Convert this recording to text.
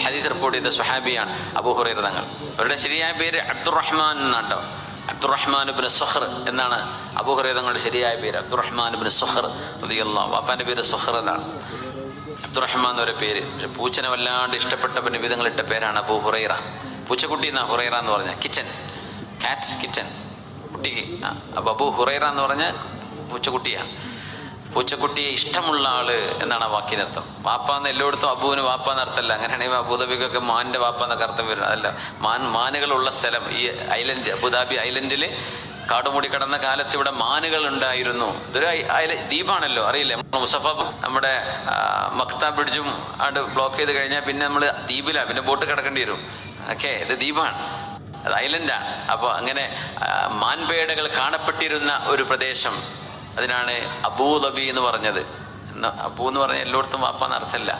മുസ്ലിമിൽ ഹദീസ് റിപ്പോർട്ട് ചെയ്ത സ്വഹാബിയാണ് അബൂ ഹുറൈറ തങ്ങൾ. അവരുടെ ശരിയായ പേര് അബ്ദുറഹ്മാൻ എന്നാട്ടോ. അബ്ദുറഹ്മാൻ ഇബ്നു സുഖർ എന്നാണ് അബൂ ഹുറൈറ തങ്ങളുടെ ശരിയായ പേര്. അബ്ദുറഹ്മാൻ ഇബ്നു സുഖർ റളിയല്ലാഹു. വാപ്പാൻ്റെ പേര് സുഖർ എന്നാണ്. അബ്ദുറഹ്മാൻ എന്നൊരു പേര്. പക്ഷെ പൂച്ചനെ വല്ലാണ്ട് ഇഷ്ടപ്പെട്ട നിബിധങ്ങളിട്ട പേരാണ് അബൂ ഹുറൈറ. പൂച്ചക്കുട്ടി എന്നാ ഹുറൈറ എന്ന് പറഞ്ഞാൽ കിച്ചൻ, കാറ്റ് കിച്ചൻ കുട്ടിക്ക്. അപ്പോൾ അബൂ ഹുറൈറ എന്ന് പറഞ്ഞാൽ പൂച്ചക്കുട്ടിയാണ്. പൂച്ചക്കുട്ടിയെ ഇഷ്ടമുള്ള ആള് എന്നാണ് ആ വാക്കിനർത്ഥം. വാപ്പാന്ന് എല്ലായിടത്തും അബൂവിന് വാപ്പാന്ന് അർത്ഥമല്ല. അങ്ങനെയാണെങ്കിൽ അബുദാബിക്കൊക്കെ മാൻ്റെ വാപ്പാന്നൊക്കെ അർത്ഥം വരും. അതല്ല, മാനുകളുള്ള സ്ഥലം ഈ ഐലൻഡ്, അബുദാബി ഐലൻഡിൽ കാടുമൂടി കിടന്ന കാലത്ത് ഇവിടെ മാനുകൾ ഉണ്ടായിരുന്നു. ഇതൊരു ദ്വീപാണല്ലോ, അറിയില്ലേ? മുസഫ നമ്മുടെ മക്ത ബ്രിഡ്ജും ആണ്ട് ബ്ലോക്ക് ചെയ്ത് കഴിഞ്ഞാൽ പിന്നെ നമ്മൾ ദ്വീപിലാണ്, പിന്നെ ബോട്ട് കിടക്കേണ്ടി വരും. ഓക്കെ, ഇത് ദ്വീപാണ്, അത് ഐലൻഡാണ്. അപ്പോൾ അങ്ങനെ മാൻപേടകൾ കാണപ്പെട്ടിരുന്ന ഒരു പ്രദേശം, അതിനാണ് അബൂദബി എന്ന് പറഞ്ഞത്. അബൂ എന്ന് പറഞ്ഞാൽ എല്ലായിടത്തും വാപ്പാന്ന് അർത്ഥമല്ല.